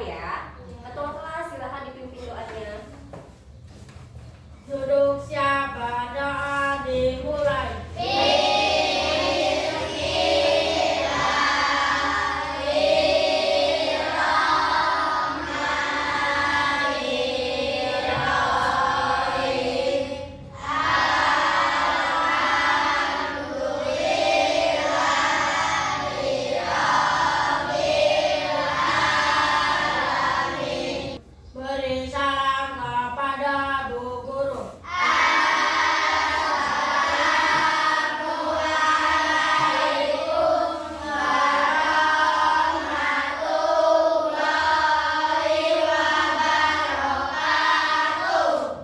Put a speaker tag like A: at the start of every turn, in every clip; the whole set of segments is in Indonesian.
A: ya. Ketua kelas silahkan dipimpin doanya.
B: Duduk siapa doa dimulai. Beri salam kepada Bu Guru.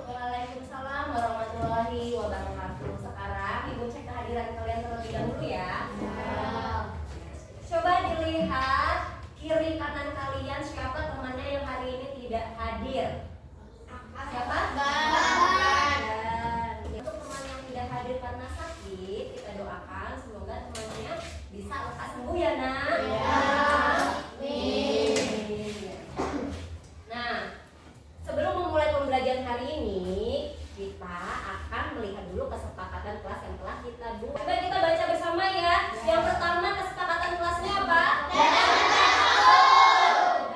A: Waalaikumsalam warahmatullahi wabarakatuh. Sekarang Ibu cek kehadiran kalian terlebih dahulu ya. Coba dilihat kiri kanan kalian siapa temannya yang hari ini tidak hadir. Siapa? Dan untuk teman yang tidak hadir karena sakit, kita doakan semoga temannya bisa lekas sembuh ya nak. Nah, sebelum memulai pembelajaran hari ini, kita akan melihat dulu kesepakatan kelas yang telah kita buat. Coba kita baca bersama ya. Yang pertama, kesepakatan kelasnya apa?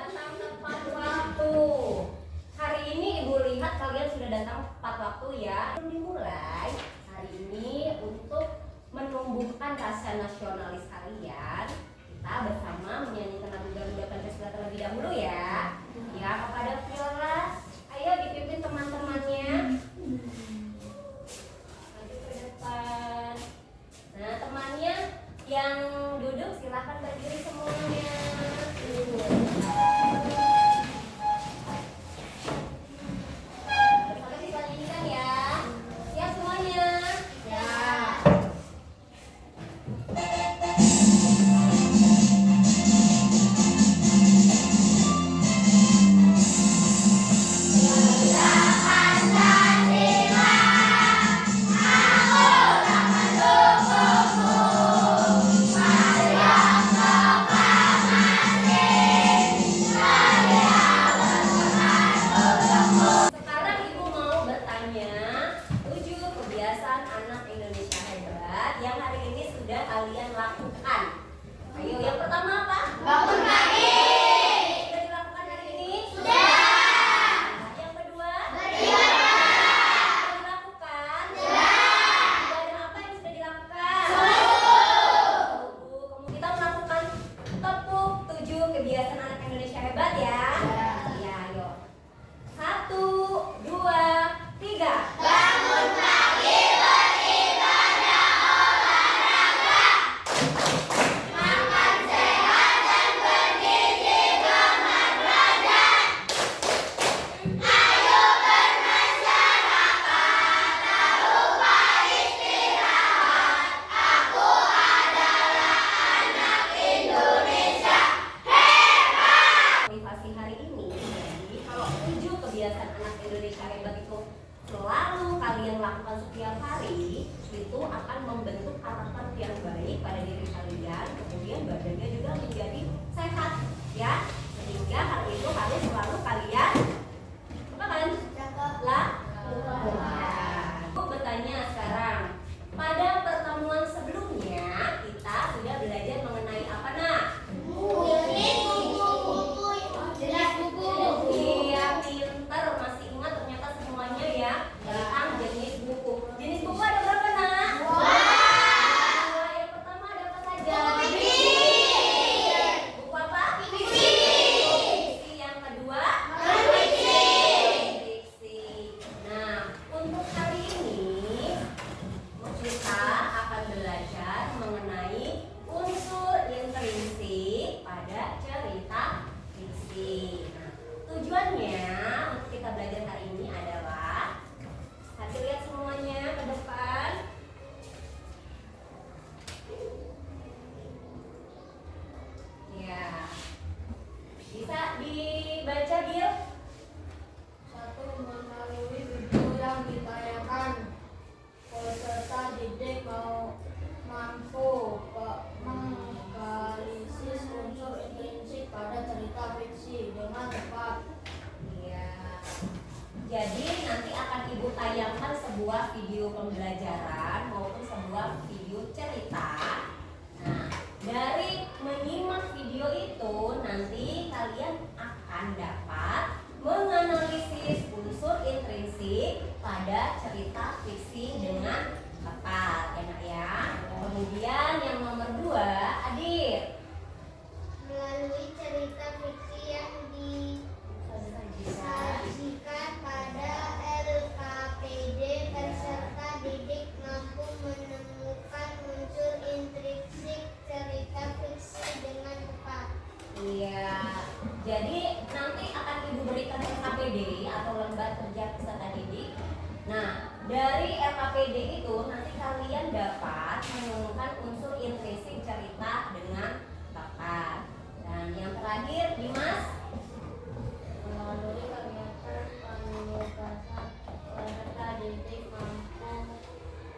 A: Datang tepat waktu. Hari ini Ibu lihat kalian sudah datang tepat waktu ya. Sebelum dimulai, hari ini untuk menumbuhkan rasa nasionalis kalian, kita bersama menyanyikan lagu Garuda Pancasila terlebih dahulu ya. Ya, kepada viola, ayo dipimpin teman-temannya. Maju ke depan. Nah, temannya yang duduk silahkan berdiri semuanya. Bersama kita nyanyikan ya. Siap semuanya? Siap. Sekarang Ibu mau bertanya 7 kebiasaan anak Indonesia hebat yang hari ini sudah kalian lakukan. Ayo, yang pertama apa?
B: Bangun pagi.
A: Sudah dilakukan hari ini? Sudah. Yang kedua?
B: Beribadah.
A: Sudah dilakukan?
B: Sudah.
A: Ibadah apa yang sudah dilakukan? Kemudian kita melakukan tepuk 7 kebiasaan anak Indonesia hebat ya. Ya, ayo. 1, 2, 3.
B: Bangun pagi, beribadah, olahraga. Makan sehat dan pergi
A: video itu nanti kalian akan dapat menganalisis unsur intrinsik pada cerita fiksi dengan tepat, ya nak ya. Kemudian yang nomor 2, Adit.
B: Melalui cerita fiksi yang disajikan pada LKPD, peserta didik mampu menemukan unsur intrinsik cerita fiksi dengan tepat.
A: Iya, jadi nanti akan Ibu berikan LKPD atau lembar kerja peserta didik. Nah, dari LKPD itu nanti kalian dapat menemukan unsur intrinsik cerita dengan tepat. Dan yang terakhir, Dimas.
B: Melalui kegiatan penugasan peserta didik mampu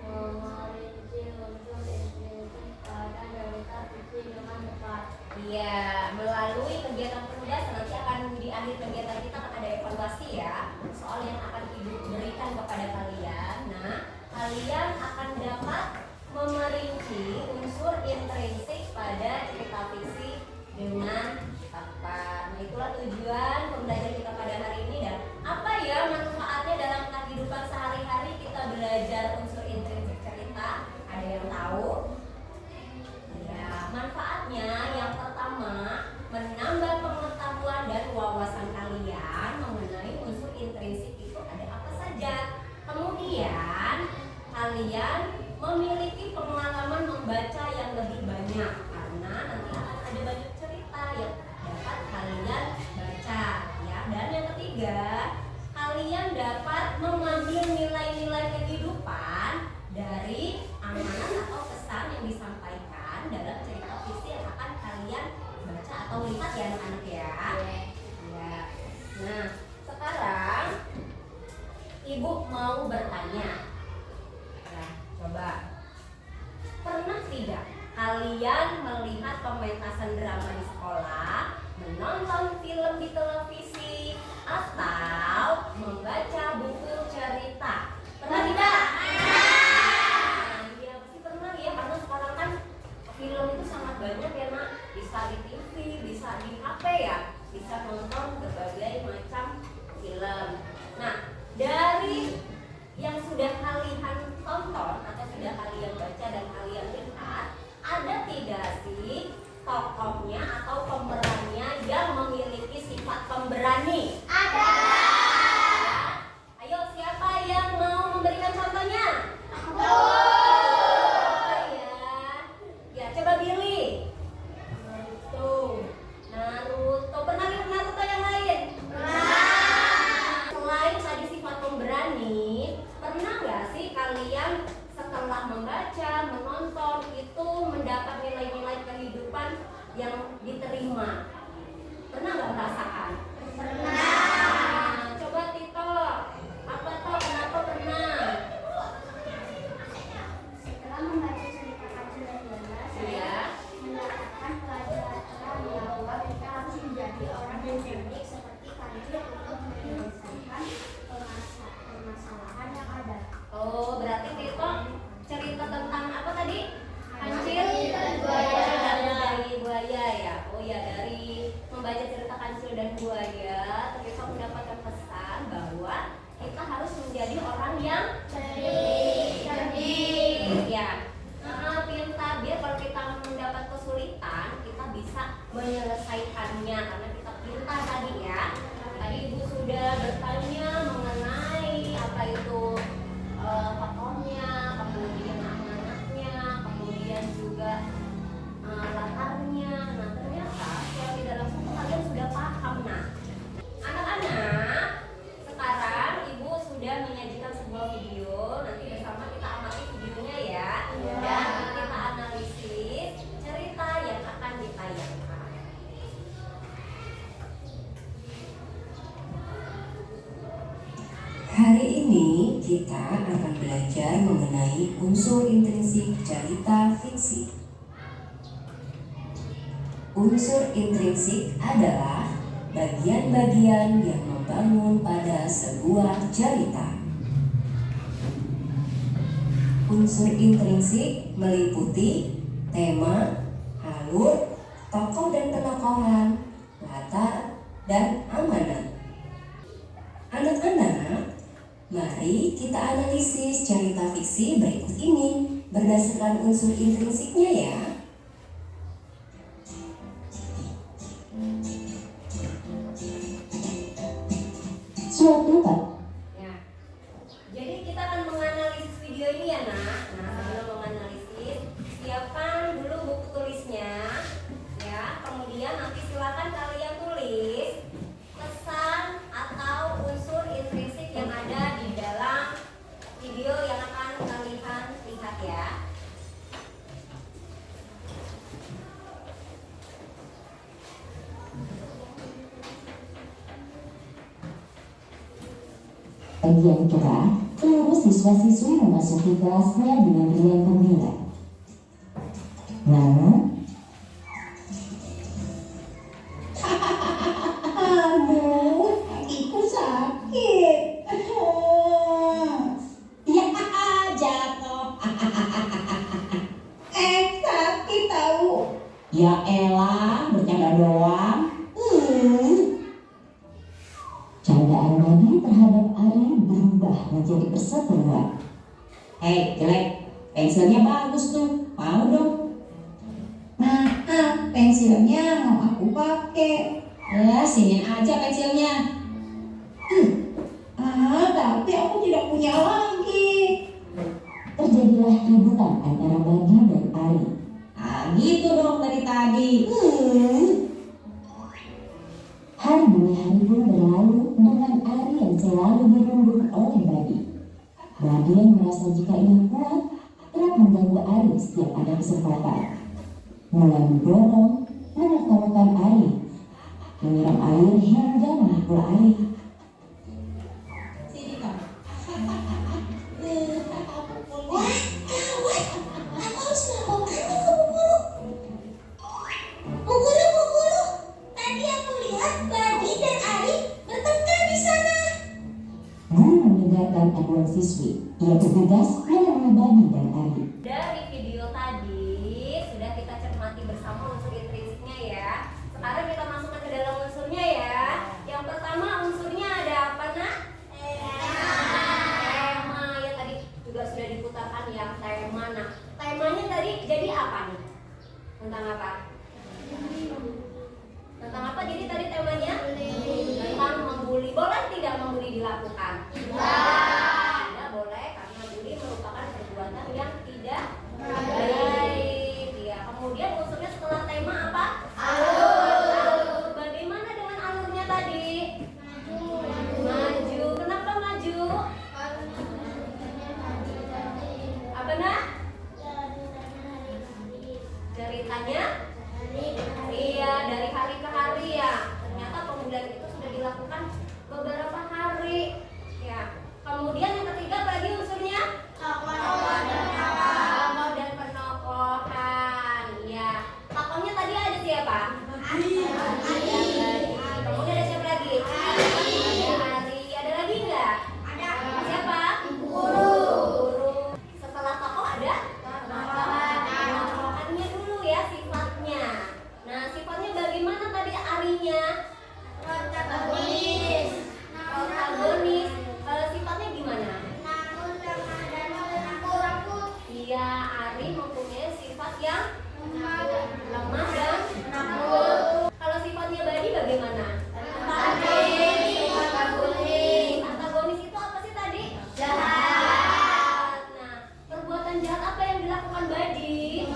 B: memerinci unsur intrinsik pada cerita fiksi dengan tepat.
A: Iya, melalui kegiatan penugasan nanti akan di akhir kegiatan kita akan ada evaluasi ya, soal yang akan Ibu berikan kepada kalian. Nah, kalian akan dapat memerinci unsur intrinsik pada cerita fiksi dengan tepat. Nah, itulah tujuan pembelajaran kita pada hari ini. Dan apa ya manfaatnya dalam kehidupan sehari-hari kita belajar unsur intrinsik cerita? Ada yang tahu? Ya, manfaatnya yang pertama menambah pengetahuan dan wawasan kalian mengenai unsur intrinsik itu ada apa saja. Kemudian kalian memiliki pengalaman membaca yang lebih banyak karena nanti akan ada banyak cerita yang dapat kalian baca ya. Dan yang ketiga, kalian dapat mengambil nilai-nilai kehidupan dari amanat atau pesan yang disampaikan dalam cerita fiksi yang akan kalian baca atau lihat ya anak-anak ya. Ya. Nah, sekarang Ibu mau bertanya. Nah, coba. Pernah tidak kalian melihat pementasan drama di sekolah, menonton film di televisi, atau membaca buku cerita? Pernah tidak? Nah, iya pasti pernah ya, karena sekarang kan film itu sangat banyak ya nak. Bisa di TV, bisa di HP ya, bisa nonton berbagai macam film. Nah, dari yang sudah kalian tonton atau sudah kalian baca dan kalian lihat, ada tidak sih tokohnya atau pemerannya yang memiliki sifat pemberani?
B: Ada.
A: Ya. Ayo, siapa yang mau memberikan contohnya?
B: Aku.
A: Ya, ya coba pilih. Naruto. Pernah lihat Naruto yang lain? Selain tadi sifat pemberani, pernah nggak sih kalian setelah membaca, menonton itu mendapat nilai-nilai kehidupan yang diterima? Pernah nggak merasakan?
B: Pernah.
A: Nah, coba Tito, apa toh kenapa pernah?
B: Setelah membaca cerita Kancil dan Buana, saya mendapatkan pelajaran bahwa kita harus menjadi orang yang cerdik seperti Kancil untuk menyelesaikan permasalahan yang ada.
A: Oh, berarti Tito cerita tentang apa tadi? Kancil
B: dan buaya.
A: Dari buaya ya. Oh ya, dari membaca cerita Kancil dan Buaya, Tito mendapatkan pesan bahwa kita harus menjadi orang yang cerdik. Ya. Pintar, biar kalau kita mendapat kesulitan, kita bisa menyelesaikannya karena kita pintar tadi ya. Tadi Ibu sudah bertanya mengenai apa itu tokohnya, kemudian amanatnya, kemudian juga latarnya. Nah, ternyata setelah tidak langsung kalian sudah paham. Nah, anak-anak, sekarang Ibu sudah menyajikan sebuah video. Nanti bersama kita amati videonya ya. Dan kita analisis cerita yang akan ditayangkan.
C: Hari ini kita akan belajar mengenai unsur intrinsik cerita fiksi. Unsur intrinsik adalah bagian-bagian yang membangun pada sebuah cerita. Unsur intrinsik meliputi tema, alur, tokoh dan penampil tokohan, latar, dan amanat. Anak-anak, mari kita analisis cerita fiksi berikut ini berdasarkan unsur intrinsiknya ya. Suatu
A: Ya. Jadi kita akan menganalisis video ini ya nak. Nah, sebelum menganalisis, siapkan dulu buku tulisnya, ya. Kemudian nanti silakan kalian tulis pesan atau unsur intrinsik yang ada di dalam video yang akan kalian lihat ya.
C: Pagi yang cerah, seluruh siswa-siswi memasuki kelasnya dengan riang gembira. Namun, aduh, kakiku sakit. Ya, jatuh. Sakit tahu. Ya elah, bercanda doang. Candaan Badi terhadap Ari berubah menjadi perseteruan. Hei, jelek, pensilnya bagus tuh, mau dong? Maaf, pensilnya mau aku pakai. Ya, siniin aja pensilnya. Tapi aku tidak punya lagi. Terjadilah keributan antara Badi dan Ari. Gitu dong dari tadi. Hari demi hari pun berlalu dengan Ari yang selalu dirundung oleh Badi. Badi yang merasa jika ia kuat, kerap mengganggu Ari setiap ada kesempatan. Mulai mendorong, menertawakan Ari, menyiram air hingga memukul Ari. Sini kamu. Wah, gawat! Aku harus melaporkan ke Bu Guru. Bu Guru, tadi aku lihat Badi dan Ari bertengkar di sana. Guru mendengarkan aduan siswi. Ia bergegas menemui Badi dan Ari.
A: Dari video tadi sudah kita cermati bersama unsur intrinsiknya ya. Sekarang kita masukkan ke dalam unsurnya ya. Yang pertama unsurnya ada apa nak? Tema ya, tadi juga sudah diputarkan ya, tema. Nah, temanya tadi jadi apa nih? Tentang apa? Tentang apa jadi tadi temanya? Tentang membuli. Boleh tidak membuli dilakukan? Tidak boleh, karena bully merupakan perbuatan yang tidak baik. Ya, kemudian unsurnya setelah tema apa? Alur. Bagaimana dengan alurnya tadi? Maju. Kenapa maju? Apa nak? Ceritanya? Iya, dari hari ke hari ya. Ternyata pembulian itu sudah dilakukan beberapa hari. Ya. Kemudian yang ketiga lagi unsurnya tokoh dan penokohan. Ya. Tokohnya tadi ada siapa? Ari. Kemudian ada siapa lagi? Ada Ari. Ada lagi nggak? Ada. Siapa? Guru. Setelah tokoh ada tokohannya dulu ya, sifatnya. Nah, sifatnya bagaimana tadi Arinya? Protagonis. Sifatnya gimana? Iya, Ari mempunyai sifat yang lemah dan penakut. Kalau sifatnya Badi bagaimana? Antagonis itu apa sih tadi? Jahat. Nah, perbuatan jahat apa yang dilakukan Badi?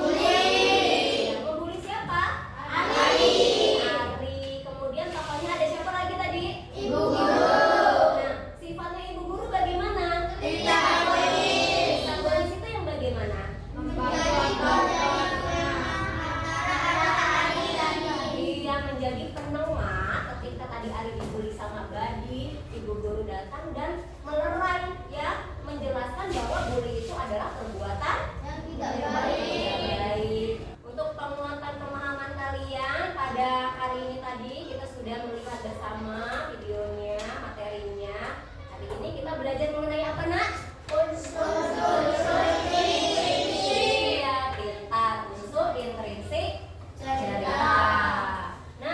A: Membuli siapa? Ari. Kemudian tokohnya ada siapa lagi tadi? Ibu Guru. Nah, sifatnya Ibu Guru bagaimana? Antagonis itu yang bagaimana? Iya, menjadi penengah ketika tadi Ari dibully sama Badi, Ibu Guru datang dan melerai ya, menjelaskan bahwa bully itu adalah perbuatan yang tidak baik. Untuk penguatan pemahaman kalian pada hari ini tadi kita sudah melihat bersama videonya, materinya. Hari ini kita belajar mengenai apa nak? Unsur intrinsik. Iya, pintar. Unsur intrinsik cerita. Nah,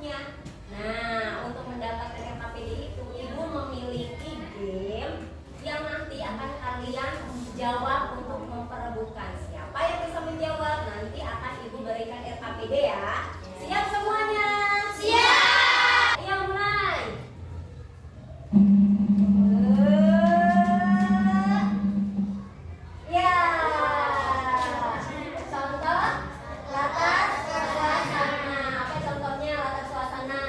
A: hurufnya. Nah, untuk mendapatkan RKPD itu Ibu memiliki game yang nanti akan kalian jawab untuk memperebutkan. Siapa yang bisa menjawab nanti akan Ibu berikan RKPD ya. Siap semuanya? Siap. Ayo mulai. Ya. Contoh latar suasana. Apa contohnya latar suasana?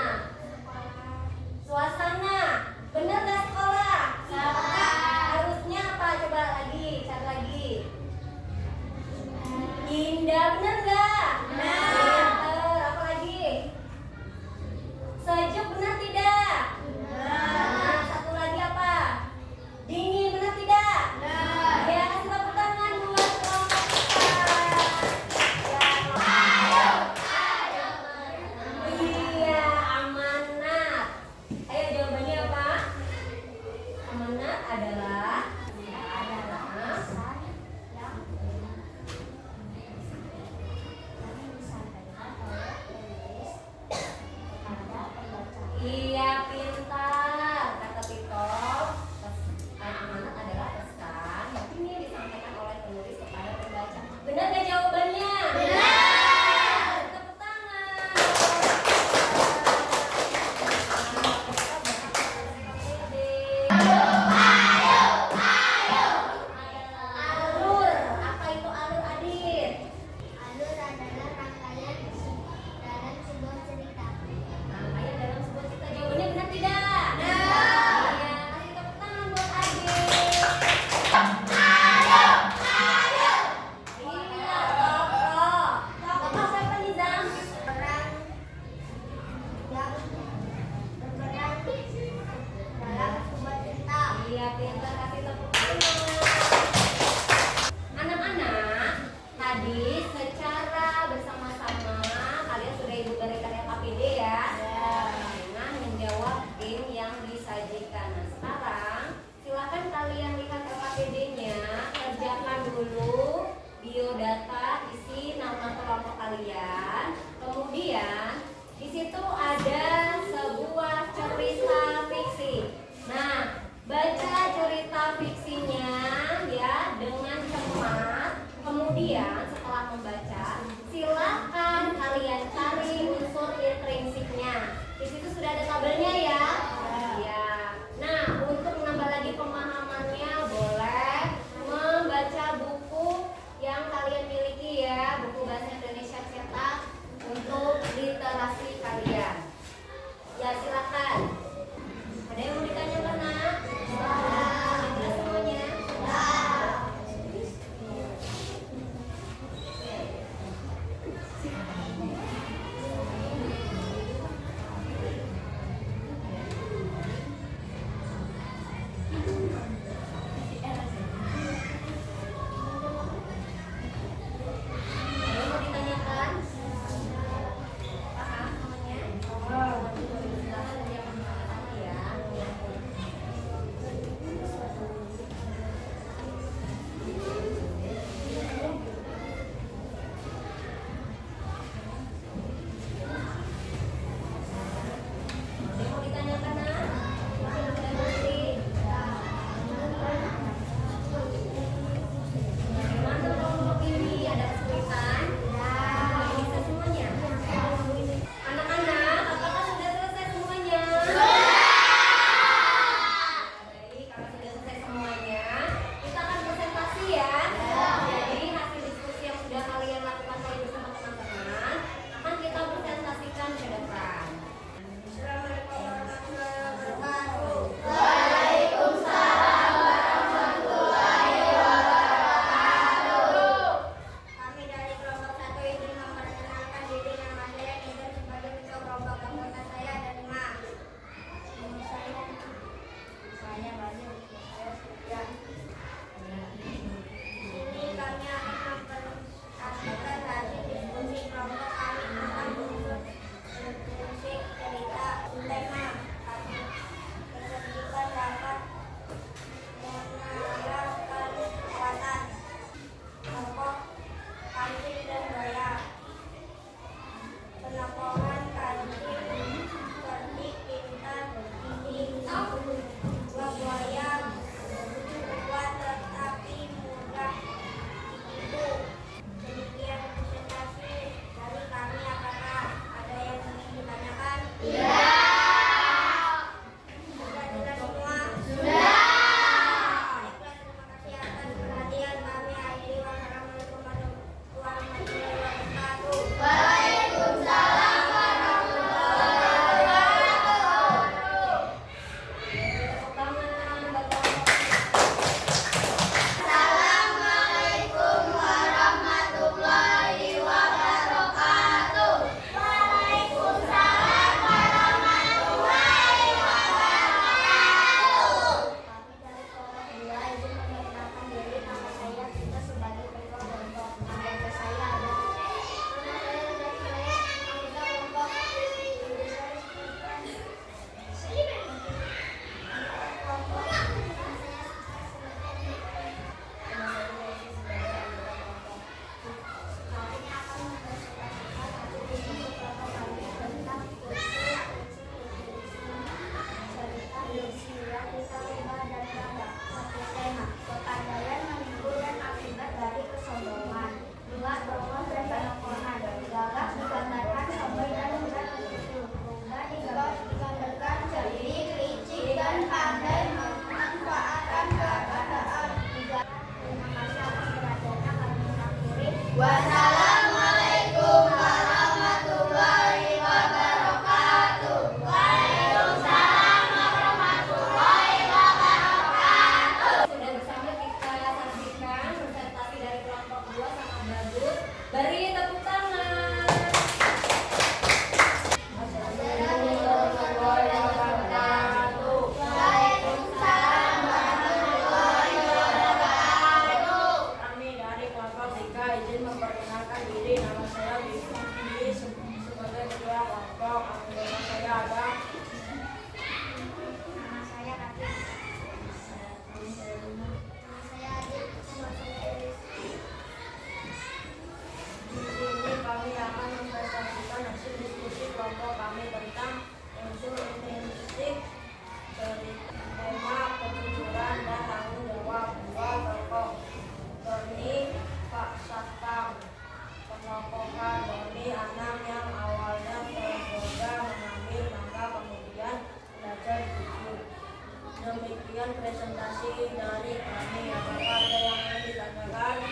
B: menyaksikan presentasi dari kami. Apakah ada yang ingin ditanyakan?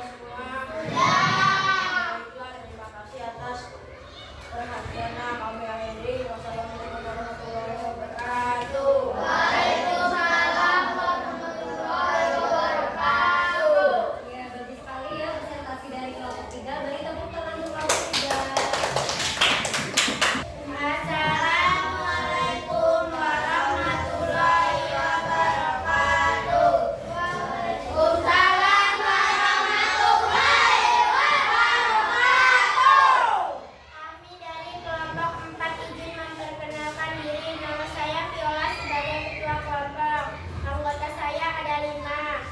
B: Semua? Baiklah, terima kasih atas perhatiannya. Kami akhiri. Wassalamualaikum warahmatullahi wabarakatuh.
A: Waalaikumsalam warahmatullahi wabarakatuh. Ya, bagus sekali ya presentasi dari kelompok 3. Beri tepuk tangan untuk kelompok 3.
B: Assalamualaikum warahmatullahi wabarakatuh. Waalaikumsalam warahmatullahi wabarakatuh. Kami dari kelompok 4 izin memperkenalkan diri. Nama saya Viola sebagai ketua kelompok. Anggota saya ada 5.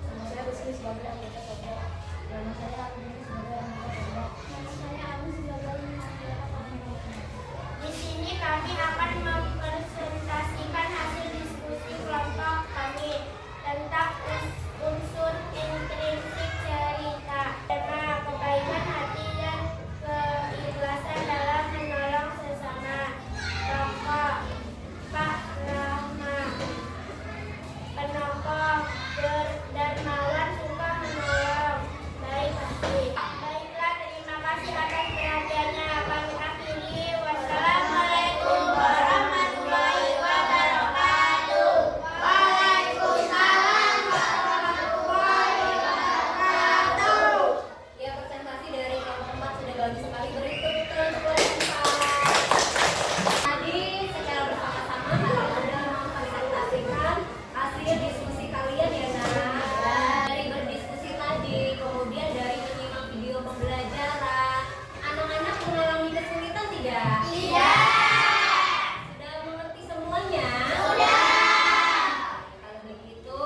A: Nama saya Rizky sebagai anggota kelompok. Nama saya Agnes sebagai anggota kelompok.
B: Nama saya Agus sebagai anggota kelompok. Di sini kami akan mempresentasikan hasil diskusi kelompok kami tentang unsur intrinsik cerita. Tema kebaikan hati dan keikhlasan dalam menolong sesama. Tokoh Pak Rahma, penokoh dermawan suka menolong, baik hati. Baiklah, terima kasih atas perhatiannya. Kami akhiri. Wassalamualaikum warahmatullahi wabarakatuh. Waalaikumsalam warahmatullahi wabarakatuh.
A: Ya, presentasi dari kelompok 4 sudah bagus sekali. Beri tepuk tangan untuk kelompok 4. Tadi secara bersama-sama kalian sudah mempresentasikan hasil diskusi kalian ya, Nak. Dari berdiskusi tadi, kemudian dari menyimak video pembelajaran, anak-anak mengalami kesulitan tidak?
B: Iya.
A: Sudah mengerti semuanya? Kalau begitu,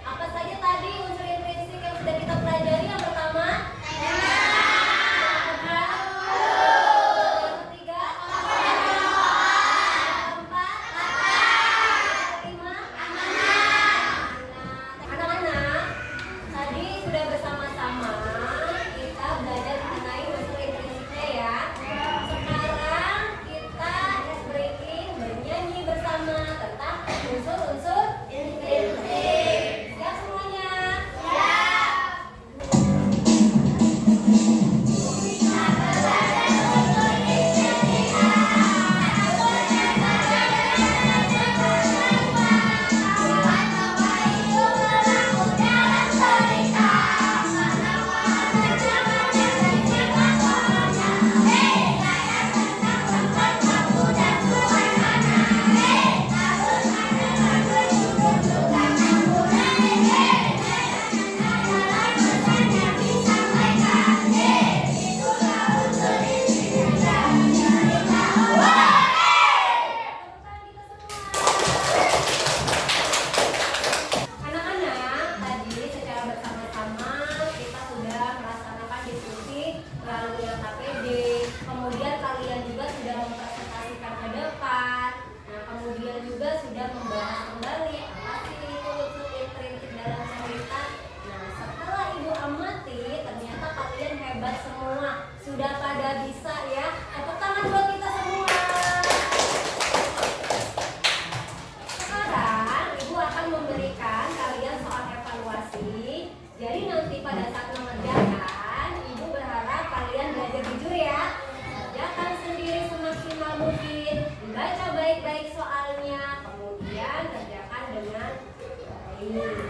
A: apa saja tadi unsur intrinsik yang sudah kita pelajari? Yang pertama, yang kedua, yang ketiga, yang keempat, yang kelima, anak-anak, tadi sudah bersama-sama kita belajar mengenai unsur intrinsiknya ya. Sekarang kita ice breaking bernyanyi bersama tentang unsur-unsur intrinsik. Siap semuanya? Anak-anak, tadi secara bersama-sama kita sudah melaksanakan diskusi melalui LKPD. Kemudian kalian juga sudah mempresentasikan ke depan. Nah, kemudian juga sudah membahas kembali apa sih itu unsur intrinsik dalam cerita. Nah, setelah Ibu amati, ternyata kalian hebat semua. Sudah pada bisa ya. Tepuk tangan buat kita semua. Sekarang Ibu akan memberikan kalian soal evaluasi. Jadi nanti pada saat mengerjakan, Ibu berharap kalian belajar jujur ya. Kerjakan sendiri semaksimal mungkin. Baca baik-baik soalnya, kemudian kerjakan dengan baik.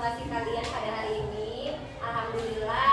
A: evaluasi kalian pada hari ini. Alhamdulillah